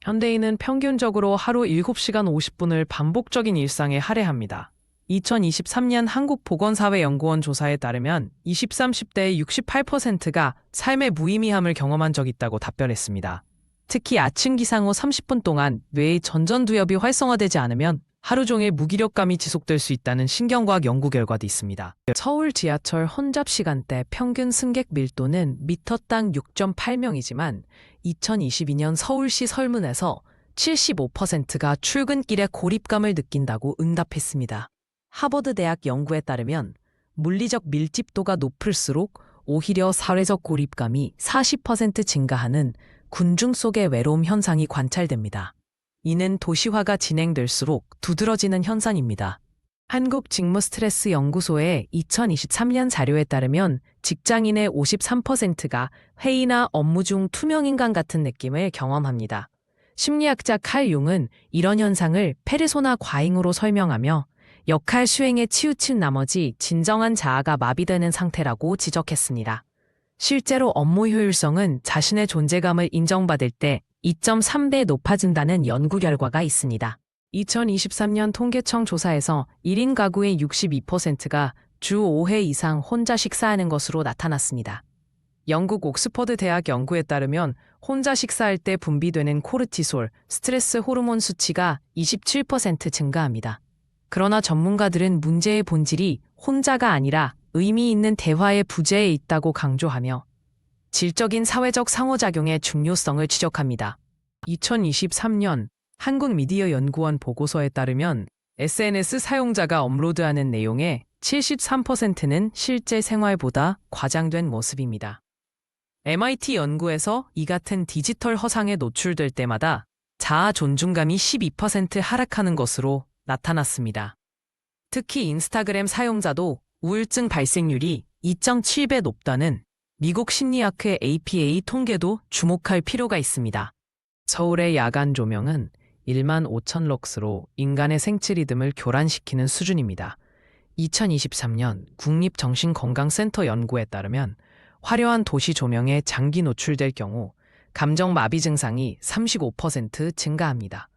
현대인은 평균적으로 하루 7시간 50분을 반복적인 일상에 할애합니다. 2023년 한국보건사회연구원 조사에 따르면 20-30대의 68%가 삶의 무의미함을 경험한 적이 있다고 답변했습니다. 특히 아침 기상 후 30분 동안 뇌의 전전두엽이 활성화되지 않으면 하루 종일 무기력감이 지속될 수 있다는 신경과학 연구 결과도 있습니다. 서울 지하철 혼잡 시간대 평균 승객 밀도는 미터당 6.8명이지만 2022년 서울시 설문에서 75%가 출근길에 고립감을 느낀다고 응답했습니다. 하버드대학 연구에 따르면 물리적 밀집도가 높을수록 오히려 사회적 고립감이 40% 증가하는 군중 속의 외로움 현상이 관찰됩니다. 이는 도시화가 진행될수록 두드러지는 현상입니다. 한국직무스트레스연구소의 2023년 자료에 따르면 직장인의 53%가 회의나 업무 중 투명인간 같은 느낌을 경험합니다. 심리학자 칼 융은 이런 현상을 페르소나 과잉으로 설명하며 역할 수행에 치우친 나머지 진정한 자아가 마비되는 상태라고 지적했습니다. 실제로 업무 효율성은 자신의 존재감을 인정받을 때 2.3배 높아진다는 연구 결과가 있습니다. 2023년 통계청 조사에서 1인 가구의 62%가 주 5회 이상 혼자 식사하는 것으로 나타났습니다. 영국 옥스퍼드 대학 연구에 따르면 혼자 식사할 때 분비되는 코르티솔, 스트레스 호르몬 수치가 27% 증가합니다. 그러나 전문가들은 문제의 본질이 혼자가 아니라 의미 있는 대화의 부재에 있다고 강조하며 질적인 사회적 상호작용의 중요성을 지적합니다. 2023년 한국미디어연구원 보고서에 따르면 SNS 사용자가 업로드하는 내용의 73%는 실제 생활보다 과장된 모습입니다. MIT 연구에서 이 같은 디지털 허상에 노출될 때마다 자아 존중감이 12% 하락하는 것으로 나타났습니다. 특히 인스타그램 사용자도 우울증 발생률이 2.7배 높다는 미국 심리학회 APA 통계도 주목할 필요가 있습니다. 서울의 야간 조명은 1만 5천 럭스로 인간의 생체 리듬을 교란시키는 수준입니다. 2023년 국립정신건강센터 연구에 따르면 화려한 도시 조명에 장기 노출될 경우 감정마비 증상이 35% 증가합니다.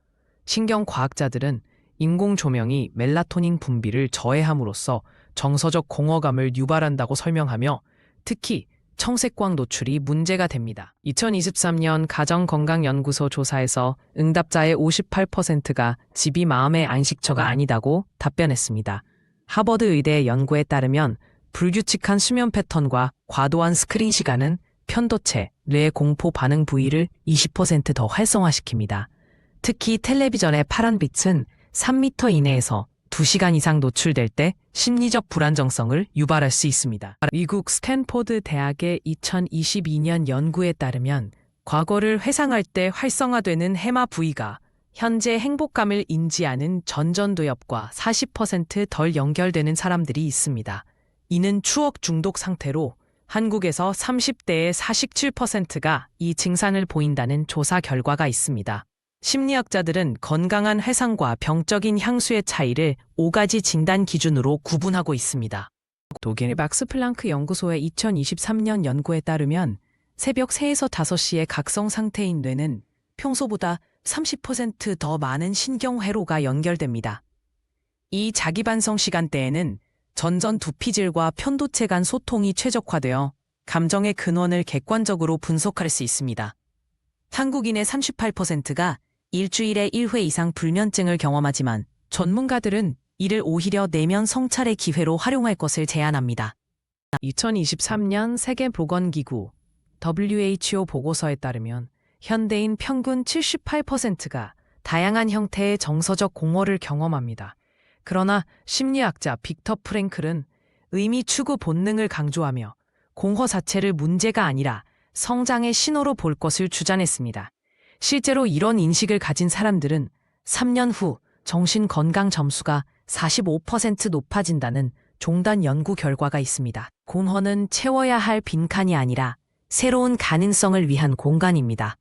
신경과학자들은 인공 조명이 멜라토닌 분비를 저해함으로써 정서적 공허감을 유발한다고 설명하며 특히 청색광 노출이 문제가 됩니다. 2023년 가정건강연구소 조사에서 응답자의 58%가 집이 마음의 안식처가 아니다고 답변했습니다. 하버드 의대 연구에 따르면 불규칙한 수면 패턴과 과도한 스크린 시간은 편도체, 뇌 공포 반응 부위를 20% 더 활성화시킵니다. 특히 텔레비전의 파란빛은 3m 이내에서 2시간 이상 노출될 때 심리적 불안정성을 유발할 수 있습니다. 미국 스탠포드 대학의 2022년 연구에 따르면 과거를 회상할 때 활성화되는 해마 부위가 현재 행복감을 인지하는 전전두엽과 40%덜 연결되는 사람들이 있습니다. 이는 추억 중독 상태로 한국에서 30대의 47%가 이 증상을 보인다는 조사 결과가 있습니다. 심리학자들은 건강한 회상과 병적인 향수의 차이를 5가지 진단 기준으로 구분하고 있습니다. 독일의 막스 플랑크 연구소의 2023년 연구에 따르면 새벽 3에서 5시의 각성 상태인 뇌는 평소보다 30% 더 많은 신경회로가 연결됩니다. 이 자기반성 시간대에는 전전 두피질과 편도체 간 소통이 최적화되어 감정의 근원을 객관적으로 분석할 수 있습니다. 한국인의 38%가 일주일에 1회 이상 불면증을 경험하지만 전문가들은 이를 오히려 내면 성찰의 기회로 활용할 것을 제안합니다. 2023년 세계보건기구 WHO 보고서에 따르면 현대인 평균 78%가 다양한 형태의 정서적 공허를 경험합니다. 그러나 심리학자 빅터 프랭클은 의미 추구 본능을 강조하며 공허 자체를 문제가 아니라 성장의 신호로 볼 것을 주장했습니다. 실제로 이런 인식을 가진 사람들은 3년 후 정신건강 점수가 45% 높아진다는 종단 연구 결과가 있습니다. 공허는 채워야 할 빈칸이 아니라 새로운 가능성을 위한 공간입니다.